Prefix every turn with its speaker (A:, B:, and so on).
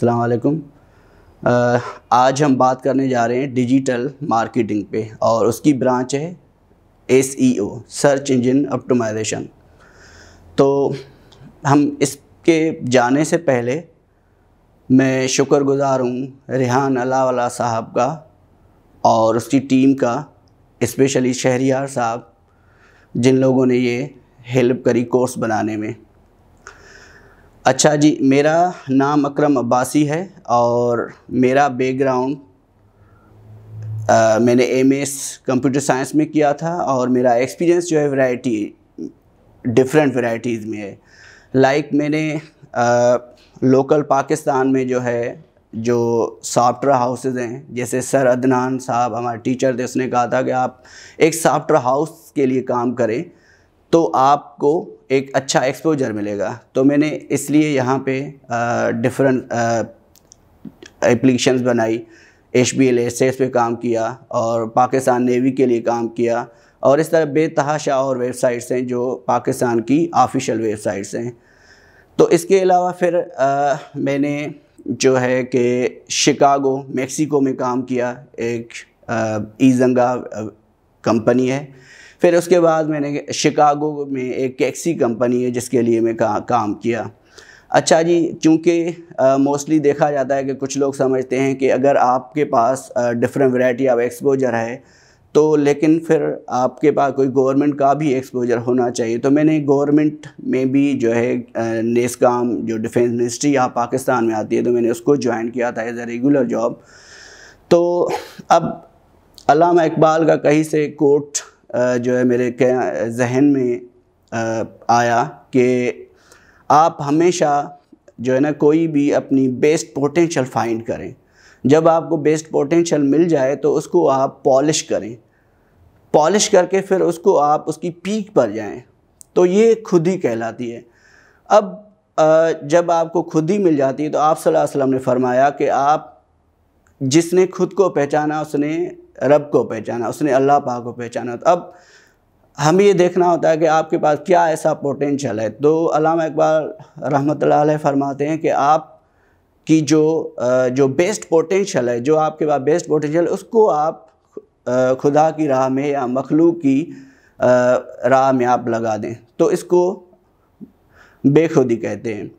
A: अस्सलाम वालेकुम। आज हम बात करने जा रहे हैं डिजिटल मार्केटिंग पे और उसकी ब्रांच है SEO, सर्च इंजन ऑप्टिमाइजेशन। तो हम इसके जाने से पहले मैं शुक्रगुज़ार हूँ रेहान अल्लाहवाला साहब का और उसकी टीम का, स्पेशली शहरियार साहब, जिन लोगों ने ये हेल्प करी कोर्स बनाने में। अच्छा जी, मेरा नाम अकरम अब्बासी है और मेरा बैकग्राउंड मैंने MS कंप्यूटर साइंस में किया था और मेरा एक्सपीरियंस जो है डिफरेंट वैरायटीज़ में है। मैंने लोकल पाकिस्तान में जो सॉफ्टवेयर हाउसेज हैं, जैसे सर अदनान साहब हमारे टीचर थे, उसने कहा था कि आप एक सॉफ्टवेयर हाउस के लिए काम करें तो आपको एक अच्छा एक्सपोजर मिलेगा। तो मैंने इसलिए यहाँ पे डिफरेंट एप्लीकेशंस बनाई, HBL पे काम किया और पाकिस्तान नेवी के लिए काम किया और इस तरह बेतहाशा और वेबसाइट्स हैं जो पाकिस्तान की ऑफिशियल वेबसाइट्स हैं। तो इसके अलावा फिर मैंने जो है कि शिकागो मेक्सिको में काम किया, एक ईजंगा कंपनी है। फिर उसके बाद मैंने शिकागो में एक कैक्सी कंपनी है जिसके लिए मैं काम किया। अच्छा जी, चूँकि मोस्टली देखा जाता है कि कुछ लोग समझते हैं कि अगर आपके पास डिफरेंट वैरायटी ऑफ एक्सपोजर है तो लेकिन फिर आपके पास कोई गवर्नमेंट का भी एक्सपोजर होना चाहिए। तो मैंने गवर्नमेंट में भी जो है नेस्कॉम, जो डिफेंस मिनिस्ट्री यहाँ पाकिस्तान में आती है, तो मैंने उसको ज्वाइन किया था एज अ रेगुलर जॉब। तो अब अल्लामा इकबाल का कहीं से कोट जो है मेरे जहन में आया कि आप हमेशा जो है ना कोई भी अपनी बेस्ट पोटेंशियल फाइंड करें। जब आपको बेस्ट पोटेंशियल मिल जाए तो उसको आप पॉलिश करें, पॉलिश करके फिर उसको आप उसकी पीक पर जाएं, तो ये खुद ही कहलाती है। अब जब आपको खुद ही मिल जाती है तो आप सल्लल्लाहु अलैहि वसल्लम ने फरमाया कि आप जिसने खुद को पहचाना उसने रब को पहचाना, उसने अल्लाह पाक को पहचाना। तो अब हमें ये देखना होता है कि आपके पास क्या ऐसा पोटेंशियल है। तो अल्लामा इकबाल रहमतुल्लाह अलैह फरमाते हैं कि आप की जो बेस्ट पोटेंशियल है, जो आपके पास बेस्ट पोटेंशियल है, उसको आप खुदा की राह में या मखलूक की राह में आप लगा दें, तो इसको बेखुदी कहते हैं।